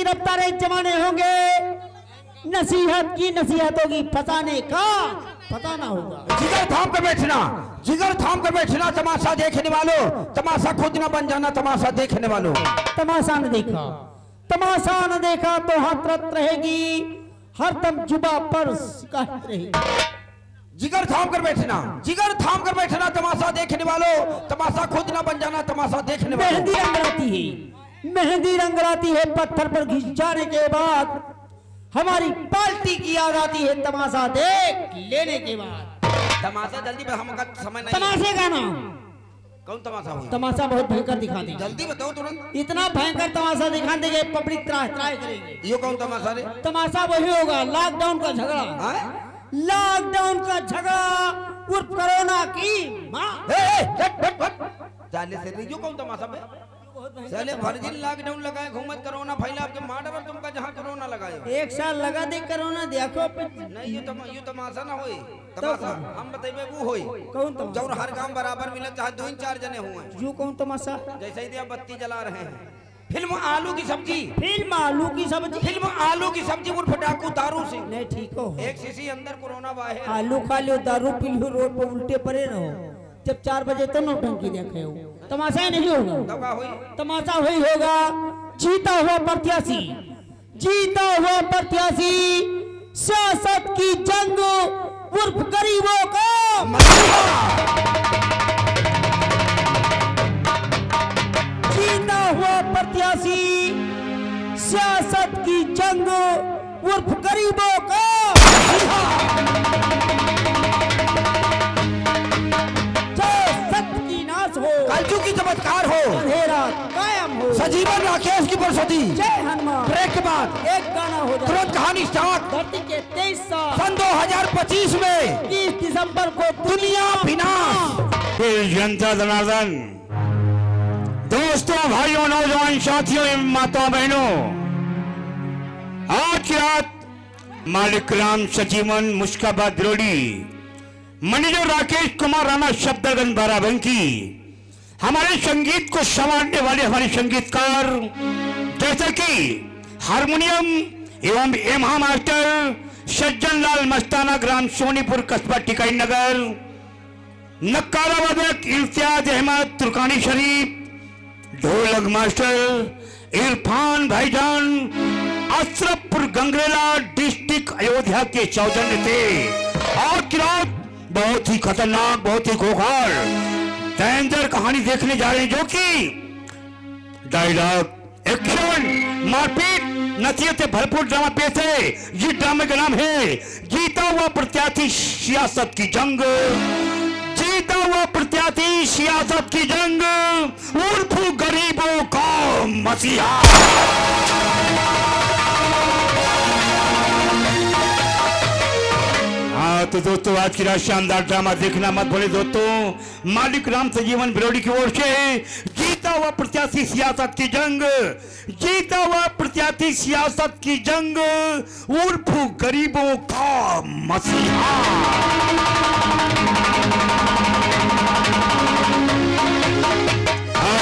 रफ्तारें जमाने होंगे, नसीहत की नसीहत होगी, फसाने का फसाना होगा। जिगर थाम कर बैठना, जिगर थाम कर बैठना, तमाशा देखने वालों, तमाशा खुद न बन जाना, तमाशा देखने वालों। तमाशा न देखा, तमाशा न देखा तो हसरत रहेगी, हरदम जुबा पर शिकायत रहेगी। जिगर थाम कर बैठना, जिगर थाम कर बैठना, तमाशा देखने वालों, तमाशा खुद न बन जाना, तमाशा देखने वालों। मेहंदी रंगराती है, मेहंदी रंगराती है, पत्थर पर घिस जाने के बाद हमारी पार्टी की याद आती है, तमाशा देख लेने के बाद। तमाशा जल्दी हमका समय नहीं। तमाशे का नाम कौन तमाशा हुआ? तमाशा बहुत भयंकर दिखा देंगे, जल्दी बताओ तुरंत। इतना भयंकर तमाशा दिखा देंगे, पब्लिक त्राह त्राह करेगी। ये कौन तमाशा रे? तमाशा वही होगा, लॉकडाउन का झगड़ा, लॉकडाउन का झगड़ा उर्फ कोरोना की माँ। चाले से नहीं, जो कौन तमाशा में साले फर्जी लॉकडाउन लगाए, घूमत कोरोना फैला, अब मार्डर और तुमका जहां कोरोना लगाए। एक साल लगा दे कोरोना, देखो नहीं ये तमाशा ना होई, तमाशा हम बताइबे वो होई। कौन तमाशा? जौन हर काम बराबर मिलत, चाहे 2-4 जने हुए। जो कौन तमाशा? जैसे ही बत्ती जला रहे हैं। फिल्म आलू की सब्जी, फिल्म आलू की सब्जी, फिल्म आलू की सब्जी उर्फ डाकू दारू से। नहीं ठीक हो, एक शीशी अंदर कोरोना बाहर। आलू खा लो, दारू पी लो, रोड पर उल्टे पड़े रहो, जब 4 बजे तो नौटंकी देखे हो। तमाशा नहीं होगा, तमाशा वही होगा, जीता हुआ प्रत्याशी, जीता हुआ प्रत्याशी, सियासत की जंग उर्फ गरीबों को, जीता हुआ प्रत्याशी, सियासत की जंग उर्फ गरीबों को, कलयुग की चमत्कार हो, अंधेरा कायम हो, सजीवन राकेश की बरसती। जय हनुमान। ब्रेक के बाद एक गाना हो जाए, तुरंत कहानी स्टार्ट। धरती के 23 साल सन 2025 में 30 दिसंबर को दुनिया विनाश। जनता जनार्दन, दोस्तों, भाइयों, नौजवान साथियों, माताओं बहनों, आज की रात मालिक राम सजीवन मुश्काबाद द्रोड़ी, मैनेजर राकेश कुमार राणा शब्दगंज बाराबंकी, हमारे संगीत को संवारने वाले हमारे संगीतकार, जैसे कि हारमोनियम एवं एमहा मास्टर सज्जन लाल मस्ताना, ग्राम सोनीपुर, कस्बा टिकाई नगर, नक्कारा वादक इम्तियाज अहमद तुर्कानी शरीफ, ढोलक मास्टर इरफान भाईजान, अशरफपुर गंगरेला डिस्ट्रिक्ट अयोध्या के सौजन्य थे। और की रात बहुत ही खतरनाक, बहुत ही खोखल डेंजर कहानी देखने जा रहे हैं, जो कि डायलॉग, एक्शन, मारपीट, नसीहतें भरपूर ड्रामा पेश है। ये ड्रामे का नाम है जीता हुआ प्रत्याशी सियासत की जंग, जीता हुआ प्रत्याशी सियासत की जंग उर्फ गरीबों का मसीहा। तो दोस्तों, आज की रात शानदार ड्रामा देखना मत भूले दोस्तों। मालिक राम सजीवन बिरोड़ी की ओर से जीता हुआ प्रत्याशी सियासत की जंग, जीता हुआ प्रत्याशी सियासत की जंग उर्फ गरीबों का मसीहा।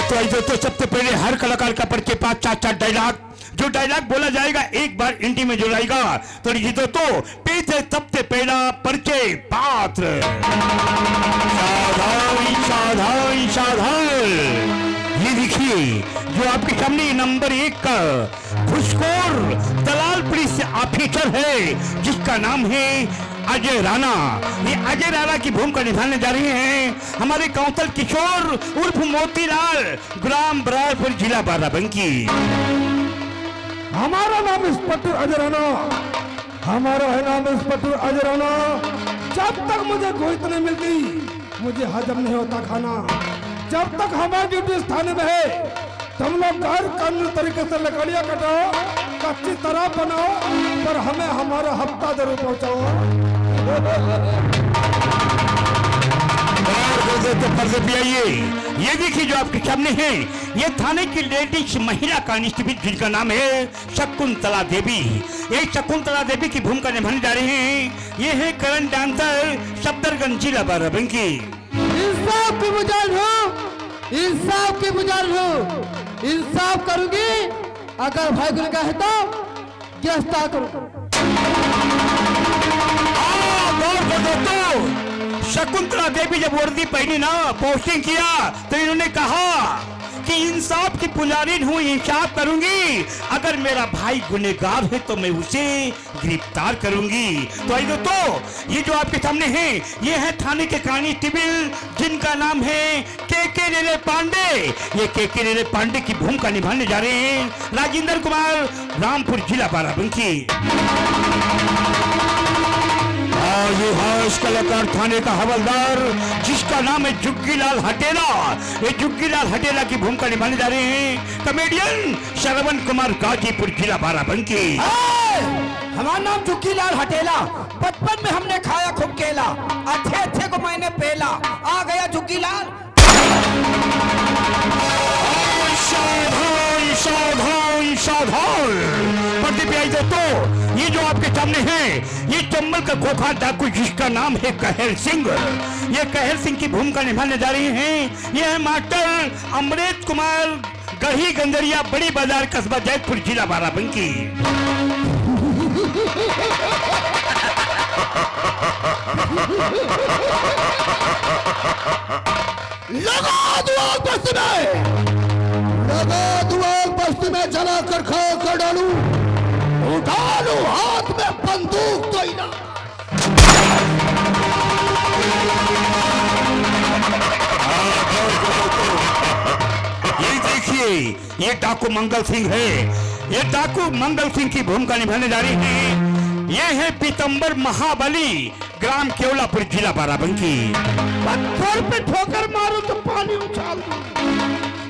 तो दोस्तों, सबसे पहले हर कलाकार का परिचय 5-4 डायलॉग, जो डायलॉग बोला जाएगा एक बार इंटी में जुड़ाएगा। तो लीजिए दोस्तों, पेश है सबसे पहला परिचय पात्र। सावधान सावधान सावधान, ये देखिए जो आपके सामने नंबर 1 का घुसखोर दलाल पुलिस ऑफिसर है, जिसका नाम है अजय राणा। ये अजय राणा की भूमिका निभाने जा रहे हैं हमारे काउंसिल किशोर उर्फ मोतीलाल, ग्राम बरारपुर, जिला बाराबंकी। हमारा नाम इंस्पेक्टर अजय राणा, हमारा है नाम इंस्पेक्टर अजय राणा। जब तक मुझे गोश्त नहीं मिलती, मुझे हजम नहीं होता खाना। जब तक हमारी ड्यूटी थाने में है, तुम लोग गैर कानूनी तरीके से लकड़ियां कटाओ, कच्ची तरह बनाओ, पर हमें हमारा हफ्ता जरूर पहुंचाओ। ये देखिए जो आपके सामने है, ये थाने की लेडीज महिला कांस्टेबल, जिनका नाम है शकुंतला देवी। ये शकुंतला देवी की भूमिका निभाने जा रहे हैं। ये है करंट डांसर सफदरगंज, जिला बाराबंकी। इंसाफ की मुजाहिद हो, इंसाफ की मुजाहिद हो, इंसाफ करूंगी अगर भाई गुल का है तो गिरफ्तार करो। शकुंतला देवी जब वर्दी पहनी ना, पोस्टिंग किया, तो इन्होंने कहा कि इंसाफ की पुजारी हूँ, इंसाफ करूंगी। अगर मेरा भाई गुनहगार है तो मैं उसे गिरफ्तार करूंगी। तो आई दोस्तों, ये जो आपके सामने है, ये है थाने के कांस्टेबल जिनका नाम है के नीले पांडे। ये के नीले पांडे की भूमिका निभाने जा रहे हैं राजेंद्र कुमार, रामपुर जिला बाराबंकी। ये है इस कलाकार थाने का हवलदार जिसका नाम है जुग्गीलाल हटेला। ये जुग्गीलाल हटेला की भूमिका निभाने जा रहे हैं कॉमेडियन श्रवण कुमार, गाजीपुर जिला बाराबंकी। हमारा नाम जुग्गीलाल हटेला, बचपन में हमने खाया खूब केला, अच्छे अच्छे को मैंने पेला, आ गया जुग्गीलाल। सावधान सावधान सावधान। दोस्तों, ये जो आपके सामने है, ये चंबल का खोखा डाकू जिसका नाम है कहर सिंह। ये कहर सिंह की भूमिका निभाने जा रही हैं। ये है मास्टर अमृत कुमार, गढ़ी गंजरिया, बड़ी बाजार, कस्बा जयपुर, जिला बाराबंकी। लगा दुआर बस्ती में, लगा दुआर बस्ती में जला कर खा कर डालू, उठा लू हाथ में बंदूक तो ही ना। ये देखिए, ये डाकू मंगल सिंह है। ये डाकू मंगल सिंह की भूमिका निभाने जा रही है। ये है पीतंबर महाबली, ग्राम केवलापुर, जिला बाराबंकी। पत्थर पे ठोकर मारो तो पानी उछाल दूं,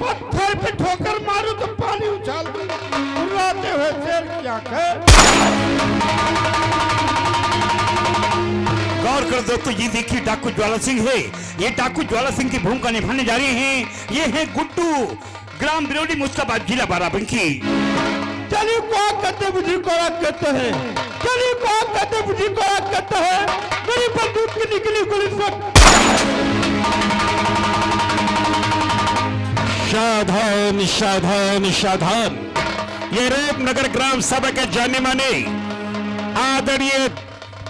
पत्थर पे ठोकर मारो तो पानी उछाल दूं, उड़ाते हुए शेर की आंखें। गौर कर दोस्तों, ये देखिए डाकू ज्वाला सिंह है। ये डाकू ज्वाला सिंह की भूमिका निभाने जा रहे हैं। ये है गुड्डू, ग्राम बिरोडी, मुस्काबाद, जिला बाराबंकी। चलिए को कहते बुझी को कहते हैं, चलिए को कहते बुझी को कहते हैं, मेरी बंदूक की निकली गोली से। सावधान सावधान सावधान। ये रूपनगर ग्राम सभा के जाने माने आदरणीय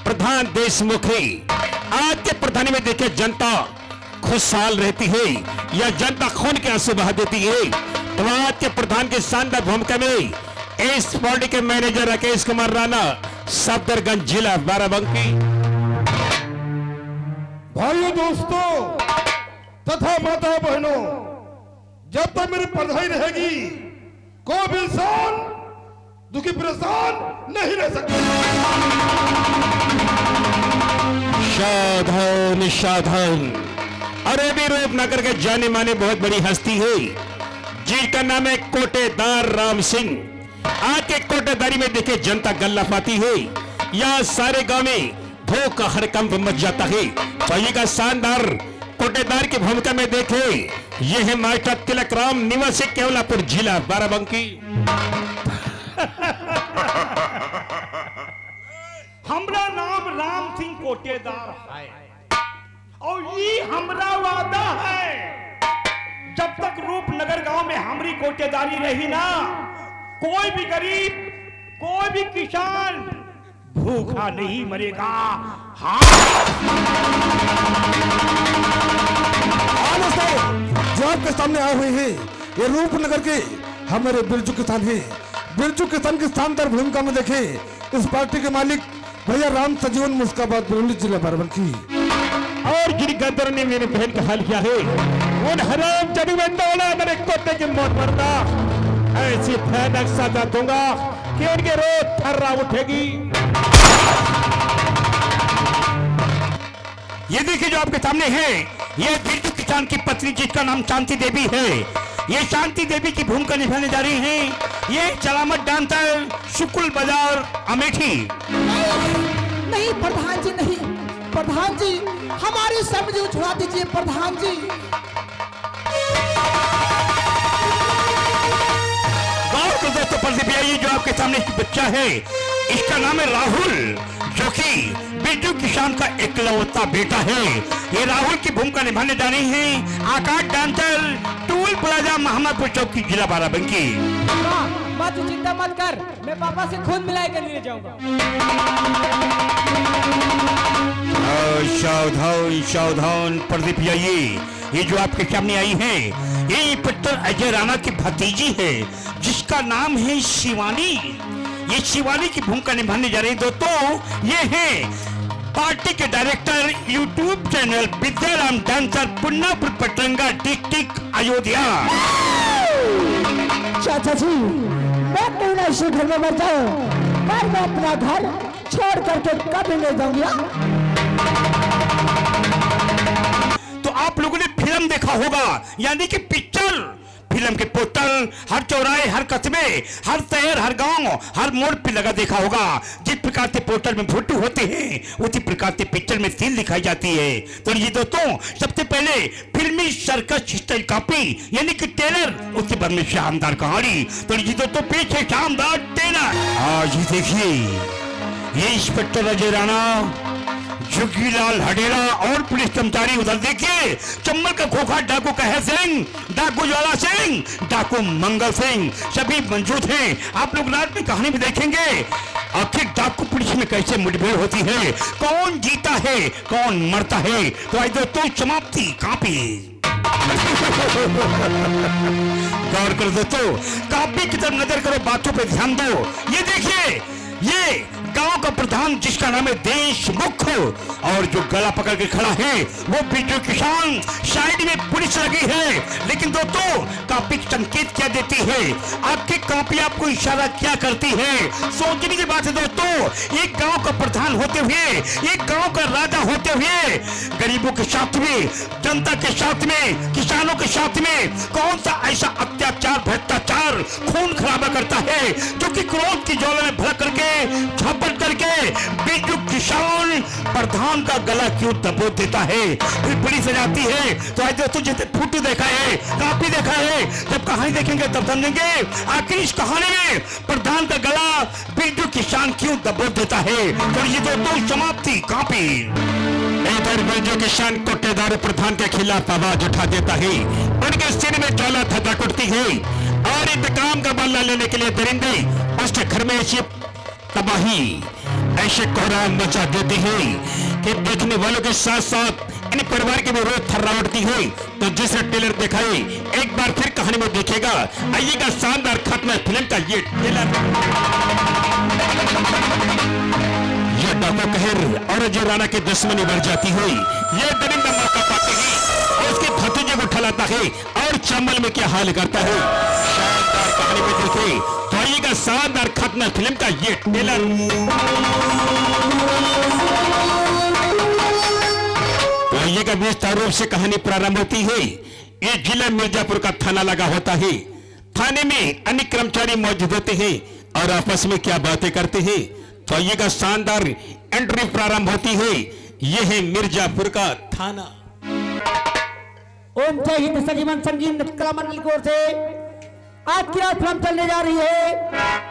प्रधान देशमुख है। आज के प्रधानी में देखिए, जनता खुशहाल रहती है या जनता खून के आंसू बहा देती है। तो आज के प्रधान की शानदार भूमिका में इस पार्टी के मैनेजर राकेश कुमार राणा, सफदरगंज, जिला बाराबंकी। भाइयों, दोस्तों तथा माता बहनों, जब तक मेरी प्रधानी रहेगी, कोई भी इंसान दुखी परेशान नहीं रह सकता। सावधान सावधान। अरे भी रूपनगर के जाने माने बहुत बड़ी हस्ती है जिसका नाम है कोटेदार राम सिंह। आज के कोटेदारी में देखे जनता गल्ला पाती है। यहाँ सारे गांव में भूख का हड़कंप मच जाता है। तो का शानदार कोटेदार की भूमिका में देखे, ये है मास्टर तिलक राम, निवासी केवलापुर, जिला बाराबंकी। हमरा नाम राम सिंह कोटेदार है और ये हमरा वादा है, जब तक रूपनगर गांव में हमारी कोटेदारी रही ना, कोई भी गरीब, कोई भी किसान भूखा नहीं मरेगा। हाँ जो आपके सामने आए हुए हैं, ये रूपनगर के हमारे बिरजू किसान हैं। बिरजू किसान की शानदार भूमिका में देखे इस पार्टी के मालिक भैया राम सजीवन, मुस्काबाद, बिरोली, जिला बाराबंकी। और जिन गदर ने मेरे बहन का हाल किया है, उन हराम जड़ी में दौड़ा मेरे कोटे की मौत मरना, ऐसी भयानक सजा दूंगा कि उनके रोज थर्रा उठेगी। ये देखिए जो आपके सामने है, ये बिरजू किसान की पत्नी जिसका नाम शांति देवी है। ये शांति देवी की भूमिका निभाने जा रही हैं। ये चलामत डांसर, शुक्ल बाजार, अमेठी। नहीं प्रधान जी, नहीं प्रधान जी, हमारी समझ छुड़ा दीजिए प्रधान जी। गाँव के दोस्तों पर ये जो आपके सामने बच्चा है, इसका नाम है राहुल, जो कि बिरजू किसान का इकलौता बेटा है। ये राहुल की भूमिका निभाने जा रही हैं आकाश डांसर, टूल प्लाजा, मोहम्मदपुर चौकी, जिला बाराबंकी। मामा तू चिंता मत कर, मैं पापा से खून मिला कर ले जाऊंगा। सावधान सावधान प्रदीप, ये जो आपके सामने आई है ये पुत्र अजय राणा की भतीजी है जिसका नाम है शिवानी। ये शिवानी की भूमिका निभाने जा रही दोस्तों। ये है पार्टी के director YouTube channel Vidyaram dancer Punnapur Patranga district Ayodhya. चाचा जी मैं क्यों ना इसी घर में बैठा हूँ, मैं अपना घर छोड़ करके कभी नहीं जाऊंगा। तो आप लोगों ने फिल्म देखा होगा, यानी कि पिक्चर, फिल्म के पोस्टर हर चौराहे, हर कस्बे, हर शहर, हर गांव, हर मोड़ पे लगा देखा होगा। जिस प्रकार के पोस्टर में फोटो होते हैं उसी प्रकार के पिक्चर में सीन दिखाई जाती है। तो ये दोस्तों सबसे पहले फिल्मी सर्कस स्टाइल कॉपी यानी कि टेलर, उसके बाद में शानदार कहानी। तो ये दोस्तों पीछे शानदार टेलर। आज देखिए ये इंस्पेक्टर अजय राणा, जोगीलाल हडेरा और पुलिस कर्मचारी उधर देखिए चंबल का खोखा डाकू कहे सिंह, डाकू ज्वाला सिंह, डाकू मंगल सिंह सभी मौजूद हैं। आप लोग रात में कहानी भी देखेंगे आखिर डाकू पुलिस में कैसे मुठभेड़ होती है, कौन जीता है कौन मरता है। तो आज दोस्तों समाप्ति कापी गौर कर दोस्तों, कापी की तरफ नजर करो, बातों पे ध्यान दो। ये देखिए ये गांव का प्रधान जिसका नाम है देशमुख और जो गला पकड़ के खड़ा है वो बीजू किसान, साइड में पुलिस लगी है। लेकिन दोस्तों कापी संकेत क्या देती है, आपकी कापी आपको इशारा क्या करती है, सोचने की बात है दोस्तों। एक गांव का प्रधान होते हुए, एक गांव का राजा होते हुए गरीबों के साथ में, जनता के साथ में, किसानों के साथ में कौन सा ऐसा अत्याचार, भ्रष्टाचार, खून खराबा करता है जो कि क्रोध की ज्वाला में भड़क करके झपट करके बीजू किसान प्रधान का गला क्यों दबोच देता है, फिर पुलिस जाती है। तो आज दोस्तों जैसे फोटो देखा है, कापी देखा है, जब कहानी देखेंगे तब समझेंगे आखिर इस कहानी में प्रधान का गला बीजू किसान क्यों दबोच देता है। तो ये दोस्तों समाप्ति कापी। इधर बीजू किसान कोटेदार प्रधान के खिलाफ आवाज उठा देता है, उनके सिर में ज्वाला धधक उठती है और इंतकाम का बदला लेने के लिए दरिंदे उसके घर में ऐसी तबाही, ऐसे कोहराम मचा देती है कि देखने वालों के साथ साथ इन परिवार की भी रोज थर्रा उठती है। तो जिसे टेलर दिखाए एक बार फिर कहानी में देखेगा। आइएगा शानदार खत्म फिल्म का ये टेलर। ये डाकू कहर और अजय राणा की दुश्मनी बढ़ जाती है। ये दरिंदा मौका पाते ही उसके भतीजे को ठलाता है और चंबल में क्या हाल करता है। शानदार कहानी में देखे तो आइएगा शानदार खत्म फिल्म का ये टेलर। तो आइएगा विस्तार रूप से कहानी प्रारंभ होती है। ये जिला मिर्जापुर का थाना लगा होता है। थाने में अन्य कर्मचारी मौजूद होते हैं और आपस में क्या बातें करते हैं। तो आइएगा शानदार एंट्री प्रारंभ होती है। यह है मिर्जापुर का थाना। ओम जय हिंद सजीवन संगीत कला मंडल की ओर से आज की रात फिल्म चलने जा रही है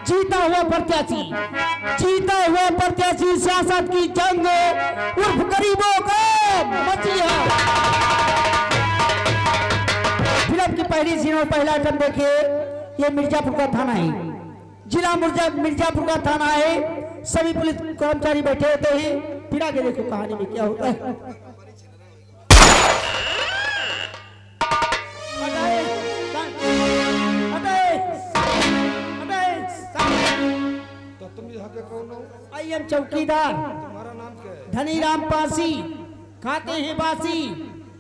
जीता हुआ प्रत्याशी। जीता हुआ प्रत्याशी सियासत की जंग उर्फ गरीबों का मसीहा। फिल्म की पहली सीन और पहला आइटम देखिए। ये मिर्जापुर का थाना है, जिला मिर्जापुर का थाना है। सभी पुलिस कर्मचारी बैठे होते हैं। फिर आगे देखो कहानी में क्या होता है। तो तुम यहाँ के कौन हो? आई एम चौकीदार। तुम्हारा नाम क्या है? धनीराम पासी। खाते हैं बासी,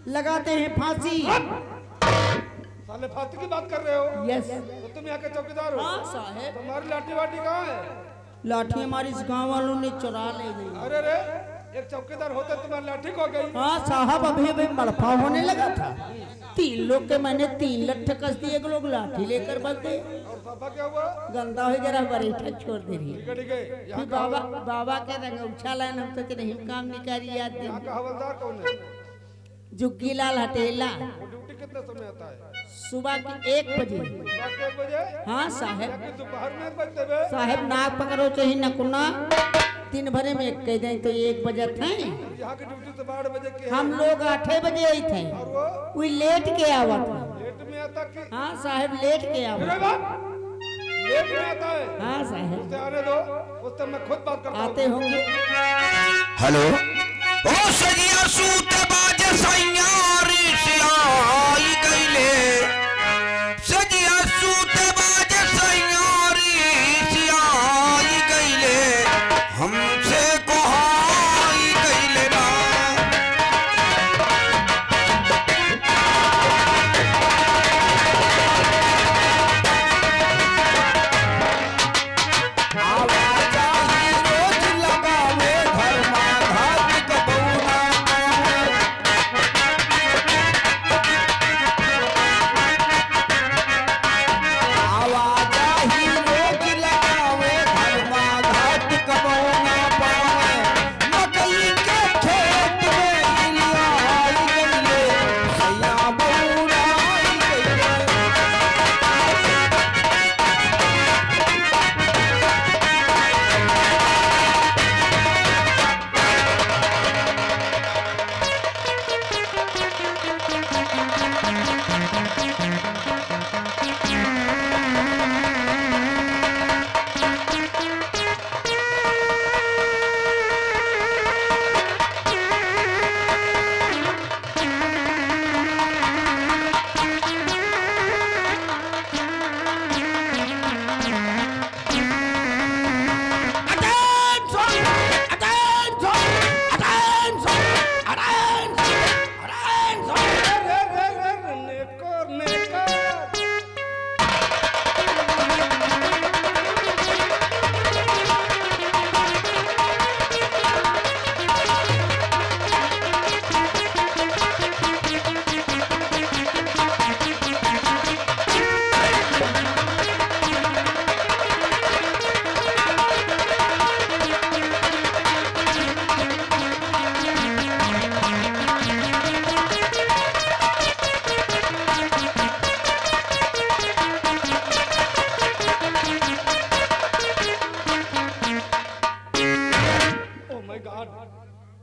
लगाते हैं फांसी। साले फांसी की बात कर रहे हो? यस। तो तुम यहाँ के चौकीदार हो? हाँ साहब। तुम्हारी लाठी वाठी कहाँ है? लाठी हमारी इस गांव वालों ने चुरा ले गई। अरे रे, एक चौकीदार होता तुम्हारी लाठी खो गई। हाँ साहब, अभी अभी मड़फा होने लगा था। 3 लोग के मैंने 3 लट्ठ कस दिए, एक लोग लाठी लेकर बदले। और साफा क्या हुआ? गंदा हो जरा बरेठा छोड़ दे रही है। ठीक है, यहाँ फिर बाबा के रंग उछाला हम तो नहीं काम निकाली याद यहाँ का हवलदार कौन है? जुग्गीलाल हटेला। वो ड्यूटी कितने समय आता है? सुबह के 1 बजे। रात के 1 बजे? हाँ साहब। या कि दोपहर में 1 बजते हुए? साहब नाक पकड़ो चाहे नकुना, दिन भरे में कह दें तो 1 बजे थे। यहाँ की ड्यूटी तो 12 बजे की है। हम लोग 8 बजे आई थे। और वो लेट के आवा था। लेट में आता कि? हाँ साहब लेट के आवा। अरे बाप, लेट में आता है। हाँ साहब उसे आने दो, उससे मैं खुद बात करता हूँ। आते होंगे। हेलो ओ सजिया सूत बाज सैयारी से आई गईले सजिया सूत बाज सैयारी से आई गईले हमसे कोहाई गईले ना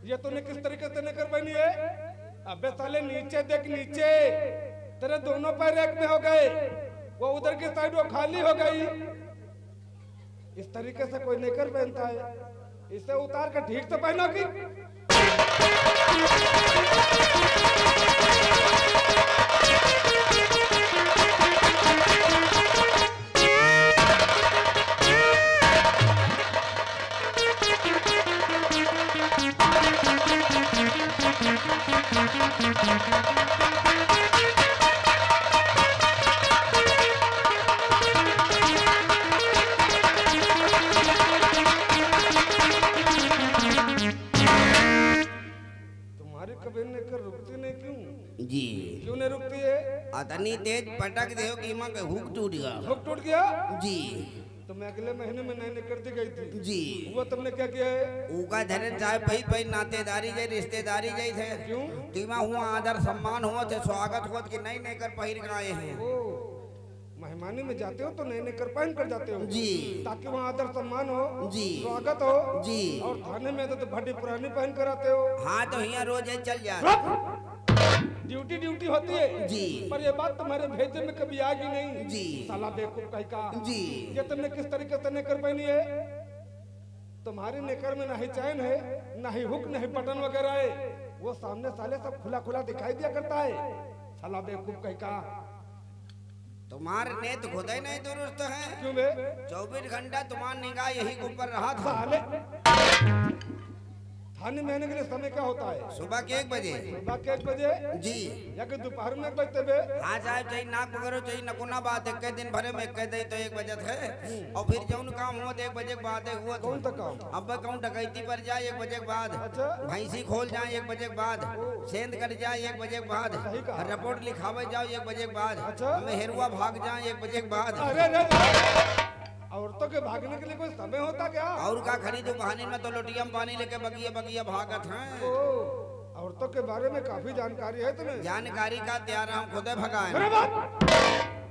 ये तूने किस तरीके से नहीं कर पाई है? अबे साले नीचे देख नीचे, तेरे दोनों पैर एक में हो गए, वो उधर की साइड वो खाली हो गई। इस तरीके से कोई नहीं कर पहनता है, इसे उतार कर ठीक से पहनोगी। जी क्यों नहीं रुकती है? अतनी तेज पटक दे कि मां का हुक टूट गया। हुक टूट गया? जी तो मैं अगले महीने में नई करती गई थी। जी वो तुमने क्या किया है? उका धरे चाहे पही पही नातेदारी जाए रिश्तेदारी जाए थे। क्यों? तीमा हुआ आदर सम्मान हुआ थे, स्वागत हुआ कि नहीं कर पहिर के आए हैं। मेहमानी में जाते हो तो नए कर पहन कर जाते हो जी, ताकि वहाँ आदर सम्मान हो जी, स्वागत हो जी। और थाने में तो भट्टी पुरानी पहन कर आते हो। हाँ तो यहाँ रोज चल जाते। ड्यूटी ड्यूटी होती है जी, पर ये बात तुम्हारे भेजे में कभी आएगी नहीं जी। साला बेवकूफ कहीं का जी। ये तुमने किस तरीके से नेकर पहनी है? तुम्हारी नेकर में ना ही चैन है, ना ही हुक, ना ही बटन वगैरह है। वो सामने साले सब खुला खुला दिखाई दिया करता है। साला बेवकूफ कहीं का। तुम्हारे नेत्र खुद ही नहीं दुरुस्त है। क्यों बे? 24 घंटा तुम्हारी निगाह यही ऊपर रहा था। साले थाने में आने के लिए समय क्या होता है? सुबह के 1 बजे। सुबह के 1 बजे जी, या कि दोपहर में 1 बजते बे? हाँ साहब, चाहिए नाक पकड़ो चाहिए नकुना बात है, दिन भरे में कह दे तो 1 बजे है। और फिर जौन काम हुआ 1 बजे के बाद हुआ। कौन सा काम? अब कहूँ डकैती पर जाए 1 बजे के बाद, अच्छा। भैंसी खोल जाए 1 बजे के बाद, सेंध कर जाए 1 बजे के बाद, सही कहा। रिपोर्ट लिखावे जाओ 1 बजे के बाद, अच्छा। मेहरुआ भाग जाए 1 बजे के बाद। अरे औरतों के भागने के लिए कोई समय होता क्या? और का खरीदो बहाने में तो लोटिया में पानी लेके बगिया बगिया भागत हैं। औरतों के बारे में काफी जानकारी है तुम्हें? जानकारी का तैयार हम खुद भगाए। अरे बात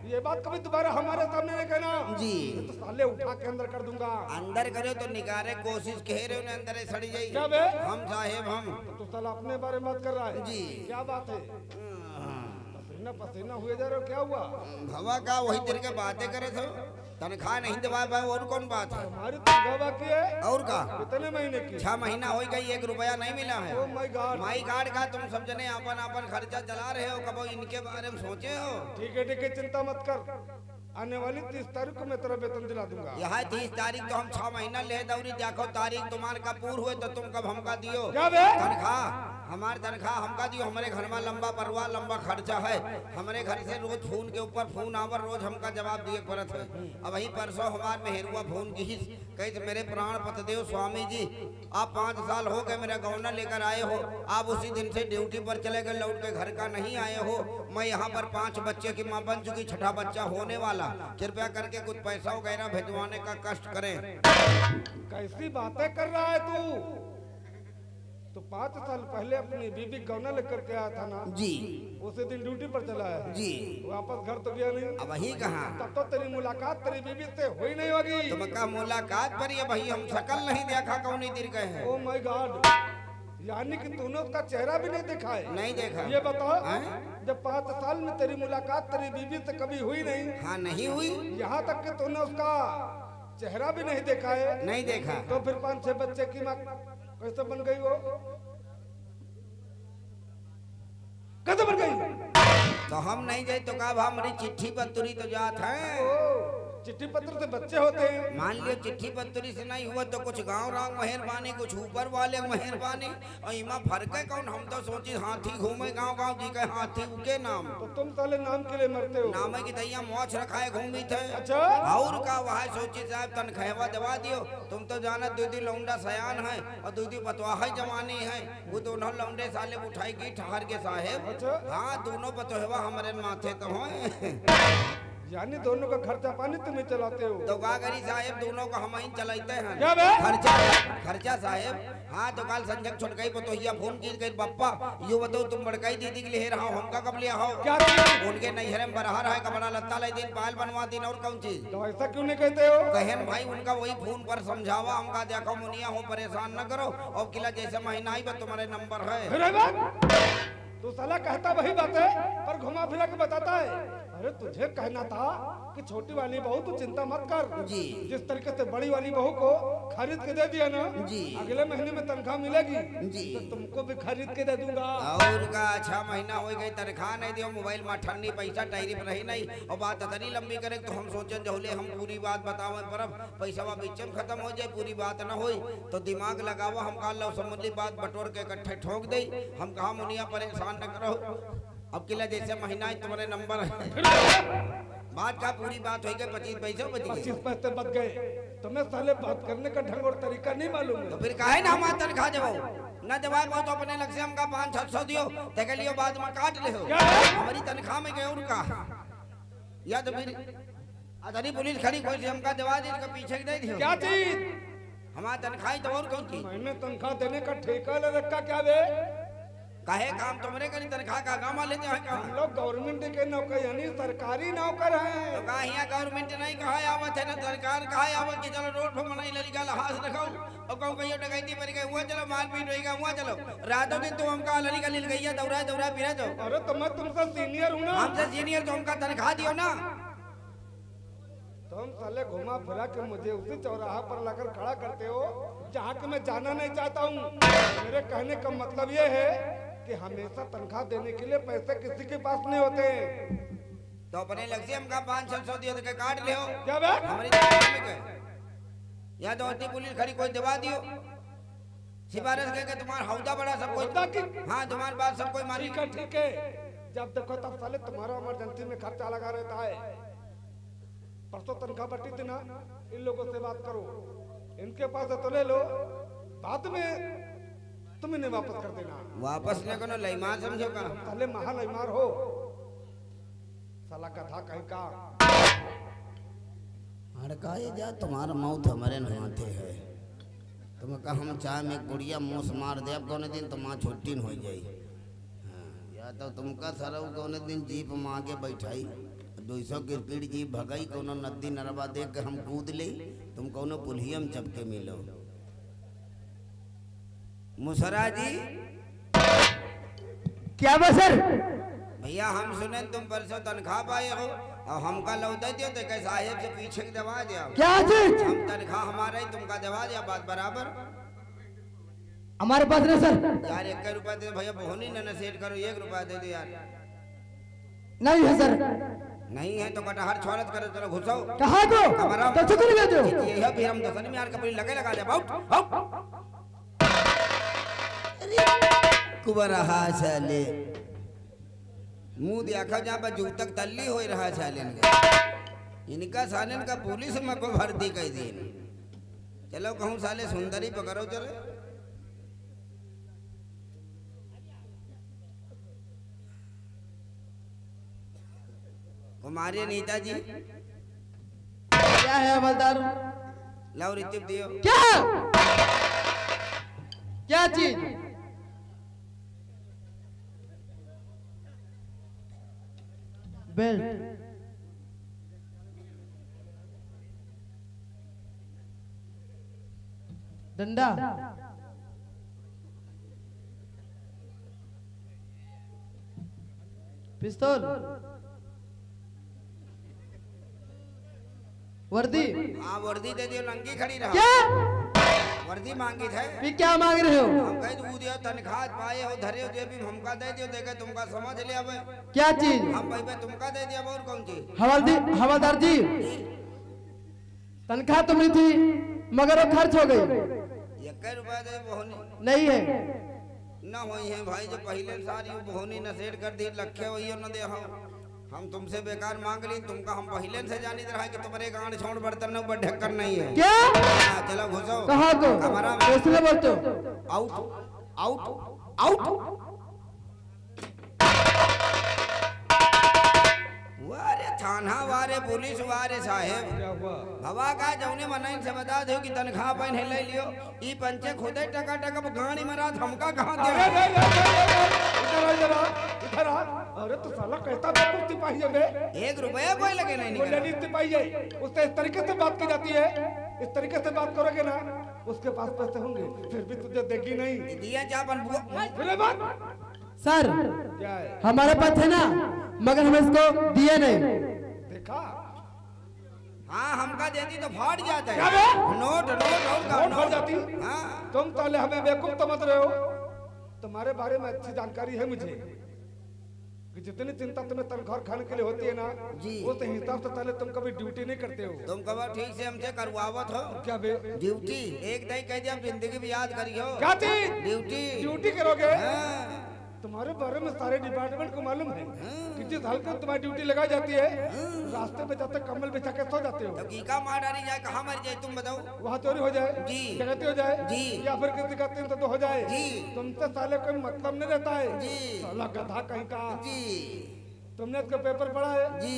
ये बात कभी दोबारा हमारे सामने नहीं कहना जी। तो साले उठा के अंदर कर दूंगा। अंदर करे तो निकारे कोशिश कह रहे उन्हें अंदर सड़ी जाई। क्या बे? हम साहेब हम तो साला अपने बारे में बात कर रहा है जी। क्या बात है? पसीना पसीना हुए जा रहे हो, क्या हुआ? भवा का वही तरह के बातें करे थे। तनख्वाह नहीं दबा पाए और कौन बात है? हमारी तनख्वाह बाकी है। और का कितने महीने की? 6 महीना हो गई, 1 रुपया नहीं मिला है। Oh my God. My guard का तुम सब जने अपन अपन खर्चा चला रहे हो, कबो इनके बारे में सोचे हो? ठीक है चिंता मत कर, आने वाली 30 तारीख को मैं तेरा वेतन दिला दूंगा। यहाँ 30 तारीख तो हम 6 महीना ले दौरी, देखो तारीख तुम्हारे का पूर हुए तो तुम कब हमका दियो तनख्वाह? हमारी तनख्वाह हमका दियो। हमारे घर में लंबा परवाह लंबा खर्चा है। हमारे घर से रोज फोन के ऊपर फोन आवर, रोज हमका जवाब दिए पड़त है। अब वही परसों हमार मेहरुआ फोन की कही मेरे प्राण पतदेव स्वामी जी, आप 5 साल हो गए मेरा गौना लेकर आए हो, आप उसी दिन से ड्यूटी पर चले गए, लौट के घर का नहीं आए हो। मैं यहाँ पर 5 बच्चे की माँ बन चुकी, 6ठा बच्चा होने वाला, कृपया करके कुछ पैसा वगैरह भिजवाने का कष्ट करें। कैसी बातें कर रहा है तू? तो 5 साल पहले अपनी बीबी गौना लेकर के आया था ना जी, उसी दिन ड्यूटी पर चला है जी, वापस घर तो गया नहीं। अब वही कहा, तब तो तेरी मुलाकात तेरी बीबी से हुई नहीं होगी। तुमका मुलाकात पर ये भाई हम शकल नहीं देखा, कौन देर गए हैं। ओ माय गॉड, यानी कि तूने उसका चेहरा भी नहीं देखा है? नहीं देखा। ये बताओ, जब 5 साल में तेरी मुलाकात तेरी बीबी से कभी हुई नहीं? हाँ नहीं हुई। यहाँ तक कि तूने उसका चेहरा भी नहीं देखा है? नहीं देखा। तो फिर 5-6 बच्चे की माँ कैसे बन गई वो? कैसे बन गई? तो हम नहीं जाए तो कहा हमारी चिट्ठी पत्री तो जात है। चिट्ठी पत्र से बच्चे होते हैं। मान लियो चिट्ठी पत्री से नहीं हुआ तो कुछ गांव राग मेहरबानी, कुछ ऊपर वाले मेहरबानी, और इमा फर्क है कौन? हम तो सोची हाथी घूमे गांव गांव जी के हाथी उके नाम। तो तुम साले नाम के लिए मरते हो। नाम है कि दैया मोछ रखाए घूमी थे। अच्छा। और का वहाँ सोची साहब तनख्वाह दबा दियो। तुम तो जाना दूधी लौंडा सयान है और दूधी बतवाह जवानी है। वो दोनों लौंडे साले उठाएगी ठहर के साहेब। अच्छा। हाँ दोनों बतवा हमारे माथे तो है। यानी दोनों का खर्चा पानी तुम्हें चलाते हो? तो गागरी साहेब दोनों को हम ही चलाते हैं। क्या बे? खर्चा साहेब। हाँ तो काल संजक छोटकाई बतोहिया फोन की गई, पप्पा यो बताओ तुम बड़काई दीदी के लिए रहा हो, हमका कब लिया हो? क्या उनके नैहरे में बरहर है, कपड़ा लत्ता ले दिन, पायल बनवा दिन, और कौन चीज? तो ऐसा क्यों नहीं कहते हो? कहन भाई उनका वही फोन पर समझावा, हमका देखो मुनिया हो परेशान न करो, और किला जैसे महीना ही तुम्हारे नंबर है। तू साला कहता वही बात है पर घुमा फिरा के बताता है। अरे तुझे कहना था कि छोटी वाली बहू तू चिंता मत कर जी। जिस तरीके से बड़ी वाली बहू को खरीद के दे दिया ना जी, अगले महीने में तनख्वाह मिलेगी जी, तो तुमको भी खरीद के दे दूंगा। और का 6 महीना हो गई तनख्वाह नहीं दियो, मोबाइल में ठंडी पैसा टायरी पर रही नहीं, और बात इतनी लंबी करे तो हम सोचें जौले हम पूरी बात बतावे पर पैसा बीच में खत्म हो जाए, पूरी बात न हो तो दिमाग लगावा, हम कहा लो समुद्री बात बटोर के इकट्ठे ठोक दे। हम कहा मुनिया परेशान न करो, अब किला जैसे महीना ही तुम्हारे नंबर है। बात का पूरी बात हो गई, 25 पैसे बच गए। 25 पैसे बच गए। तुम्हें साले बात करने का ढंग और तरीका नहीं मालूम है। तो फिर काहे ना हमारा तनख्वाह जवाब न जवाब हो तो अपने लग से हमका 500-600 दियो, देख लियो बाद में काट ले हो। हमारी तनख्वाह में गए उनका या तो फिर अधरी पुलिस खड़ी कोई से हमका जवाब दे के पीछे दे दियो। क्या चीज? हमारा तनख्वाह तो और कौन चीज? मैंने तनख्वाह देने का ठेका ले रखा क्या बे? काहे काम तुमरे करी तनख्वाह का गामा लेते हैं का? हम लोग गवर्नमेंट के नौकर यानी सरकारी नौकर हैं। तो कहा यहाँ गवर्नमेंट नहीं कहा आवत है ना सरकार कहा आवत कि चलो रोड पर बनाई लड़का हाथ रखाओ और कहूँ कहियो डकैती पर गए हुआ चलो मारपीट होएगा हुआ चलो रातों दिन तुम हमका लड़का लिल गई दौड़ा दौड़ा फिरे तो। अरे तो मैं तुमसे सीनियर हूँ ना। हमसे सीनियर तो हमका तनख्वाह दियो ना। तुम साले घुमा फिरा के मुझे उसी चौराहा पर लाकर खड़ा करते हो जहाँ के मैं जाना नहीं चाहता हूँ। मेरे कहने का मतलब ये है कि हमेशा तनख्वाह देने के लिए पैसे किसी के पास नहीं होते। तो अपने लग से हमका 500-600 दियो तो काट ले हो। क्या बात? हमारी तनख्वाह में गए या तो होती पुलिस खड़ी कोई दबा दियो, सिफारिश करके तुम्हारा हौदा बड़ा सब कोई। हाँ तुम्हारे बात सब कोई मालिक। ठीक है जब देखो तब साले तुम्हारा इमरजेंसी में खर्चा लगा रहता है। परसों तनख्वाह बटी थी ना, इन लोगों से बात करो, इनके पास तो ले लो, बाद में तुम इन्हें वापस कर देना। वापस न करो लईमार समझो का साले महा लईमार हो साला गधा कहीं का। हड़काए जा तुम्हारा मौत हमारे नहाते है। तुम कहा हम चाहे में गुड़िया मुँह मार दे अब कौन दिन तुम छुट्टी हो जाई। हाँ, या तो तुमका सरऊ कौन दिन जीप माँ के बैठाई 200 की स्पीड जीप भगाई कोनो नदी नरवा देख के हम कूद ले, तुम कोनो पुलियम चपके मिलो। मुसरा जी क्या बसर भैया हम सुने तुम परसों तनख्वाह पाए हो और हमका लौटा दियो तो कैसे साहेब से पीछे दबा दिया। क्या चीज? हम तनख्वाह हमारा ही तुमका दबा दिया, बात बराबर। हमारे पास नहीं सर। यार 1 रुपया दे भैया, बहुनी न सेट करो, 1 रुपया दे दो यार। नहीं है सर। नहीं है तो कटहर छोड़त करो, चलो घुसो। कहाँ को? हमारा तो चुकल गए जो। ये है फिर हम दसन में यार कपड़ी लगा दे। आउट आउट कुबरा हा साले मुंह देखा जहाँ पर जू तक तल्ली हो रहा सालन का, इनका सालन का पुलिस में को भर्ती कर दी। चलो कहूँ साले सुंदरी पकड़ो चले। कुमारी नीता जी क्या है हवलदार? लाओ रिसिप्ट दियो। क्या चीज? बेल्ट। डंडा। पिस्तौल। वर्दी। हाँ वर्दी दे दियो, नंगी खड़ी रहा। क्या वर्दी मांगी थे? भी क्या मांग रहे हो? हम कह दू दियो, तनख्वाह पाए हो धरे हो जे भी हमका दे दियो, देखे तुमका समझ ले अब। क्या चीज? हम भाई पे तुमका दे दिया और कौन चीज? हवलदार जी तनख्वाह तो मिली थी मगर वो खर्च हो गई। 1 रुपया दे बहुनी नहीं है न हुई है भाई, जो पहले सारी बहुनी न सेट कर दी लखे वही न दे। हम तुमसे बेकार मांग ली, तुमका हम पहले से जानी रहा है कि तुम्हारे गांड छोड़ बर्तन ऊपर ढक्कन नहीं है। क्या? चलो घुसो। कहाँ को? हमारा कैसे बोलते हो? Out out out. वारे थाना वारे पुलिस वारे साहेब हवा का जौने मनाइन से बता दो कि तनख्वाह पहन ले लियो। ई पंचे खुदे टका टका गाड़ी मरा हमका कहां दे? इधर आ। अरे तो साला कहता था कुछ सिपाही है बे। 1 रुपया कोई लगे नहीं वो निकला। लेडीज सिपाही है, उससे इस तरीके से बात की जाती है। इस तरीके से बात करोगे ना उसके पास पैसे होंगे फिर भी तुझे देगी नहीं। दिया चापन फिर बात सर क्या है? हमारे पास है ना मगर हम इसको दिए नहीं। देखा? हाँ हमका देती तो फाट जाता क्या है। बे? नोट नोट और का नोट फट जाती? हाँ तुम ताले हमें बेवकूफ समझ रहे हो। तुम्हारे बारे में अच्छी जानकारी है मुझे कि जितनी चिंता तुम्हें तनख्वाह खाने के लिए होती है ना जी। उस हिसाब से पहले तुम कभी ड्यूटी नहीं करते हो। तुम कब ठीक से हमसे करवावत हो क्या बे? ड्यूटी? एक नहीं कह दिया जिंदगी भी याद करियो। क्या चीज? ड्यूटी ड्यूटी करोगे? हाँ। तुम्हारे बारे में सारे डिपार्टमेंट को मालूम है कि जिस हल्के तुम्हारी ड्यूटी लगाई जाती है रास्ते में जाते कम्बल बिछा के सो जाते हो। तो कीका मार डाली जाए, कहाँ मर जाए तुम बताओ? वहाँ चोरी हो जाए जी। डकैती हो जाए जी। या फिर किसी का 302 हो जाए जी। तुमसे साले कोई मतलब नहीं रहता है। जी। साला गधा कहीं का। जी तुमने इसका पेपर पढ़ा है? जी